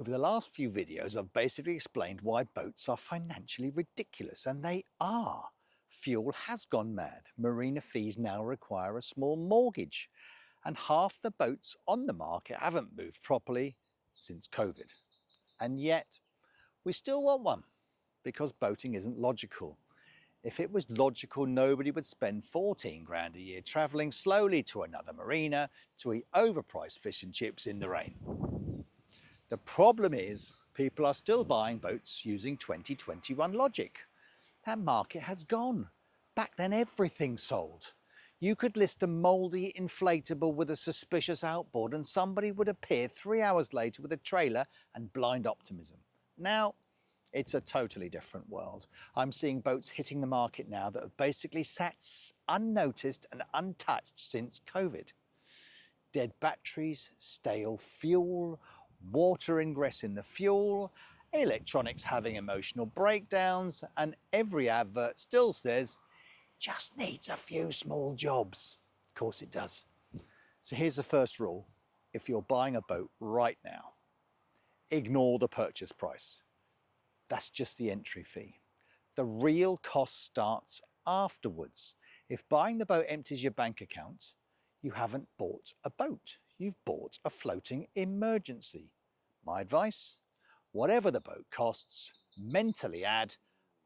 Over the last few videos, I've basically explained why boats are financially ridiculous, and they are. Fuel has gone mad. Marina fees now require a small mortgage, and half the boats on the market haven't moved properly since COVID. And yet, we still want one, because boating isn't logical. If it was logical, nobody would spend 14 grand a year travelling slowly to another marina to eat overpriced fish and chips in the rain. The problem is people are still buying boats using 2021 logic. That market has gone. Back then everything sold. You could list a mouldy inflatable with a suspicious outboard and somebody would appear 3 hours later with a trailer and blind optimism. Now it's a totally different world. I'm seeing boats hitting the market now that have basically sat unnoticed and untouched since COVID. Dead batteries, stale fuel, water ingress in the fuel, electronics having emotional breakdowns, and every advert still says, just needs a few small jobs. Of course it does. So here's the first rule. If you're buying a boat right now, ignore the purchase price. That's just the entry fee. The real cost starts afterwards. If buying the boat empties your bank account, you haven't bought a boat. You've bought a floating emergency. My advice, whatever the boat costs, mentally add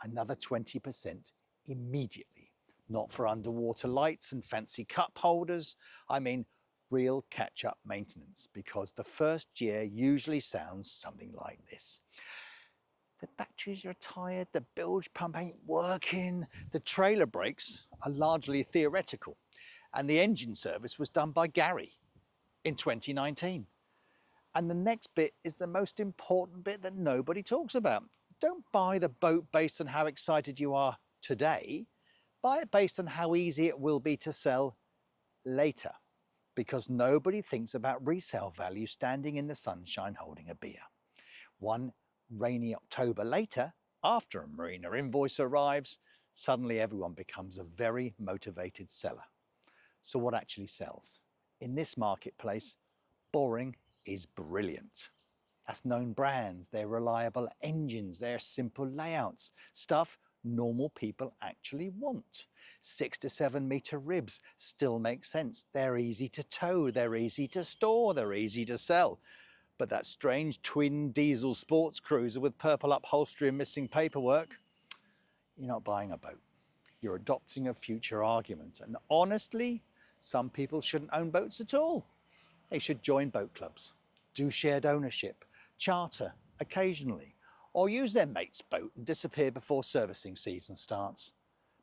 another 20% immediately. Not for underwater lights and fancy cup holders. I mean real catch-up maintenance, because the first year usually sounds something like this. The batteries are tired, the bilge pump ain't working, the trailer brakes are largely theoretical, and the engine service was done by Gary in 2019. And the next bit is the most important bit that nobody talks about. Don't buy the boat based on how excited you are today. Buy it based on how easy it will be to sell later, because nobody thinks about resale value standing in the sunshine holding a beer. One rainy October later, after a marina invoice arrives, suddenly everyone becomes a very motivated seller. So what actually sells? In this marketplace, boring is brilliant. That's known brands, they're reliable engines, they're simple layouts, stuff normal people actually want. 6 to 7 meter ribs still make sense. They're easy to tow, they're easy to store, they're easy to sell. But that strange twin diesel sports cruiser with purple upholstery and missing paperwork, you're not buying a boat. You're adopting a future argument. And honestly, some people shouldn't own boats at all. They should join boat clubs, do shared ownership, charter occasionally, or use their mate's boat and disappear before servicing season starts.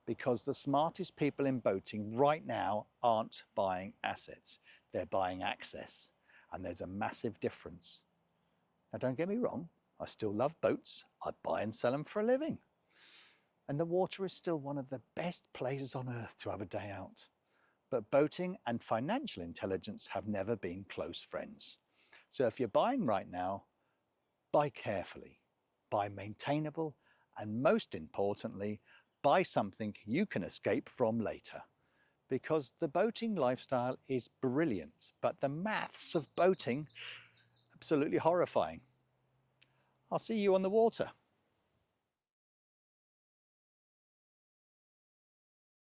Because the smartest people in boating right now aren't buying assets, they're buying access. And there's a massive difference. Now don't get me wrong, I still love boats. I buy and sell them for a living. And the water is still one of the best places on earth to have a day out. But boating and financial intelligence have never been close friends. So if you're buying right now, buy carefully, buy maintainable, and most importantly, buy something you can escape from later. Because the boating lifestyle is brilliant, but the maths of boating, absolutely horrifying. I'll see you on the water.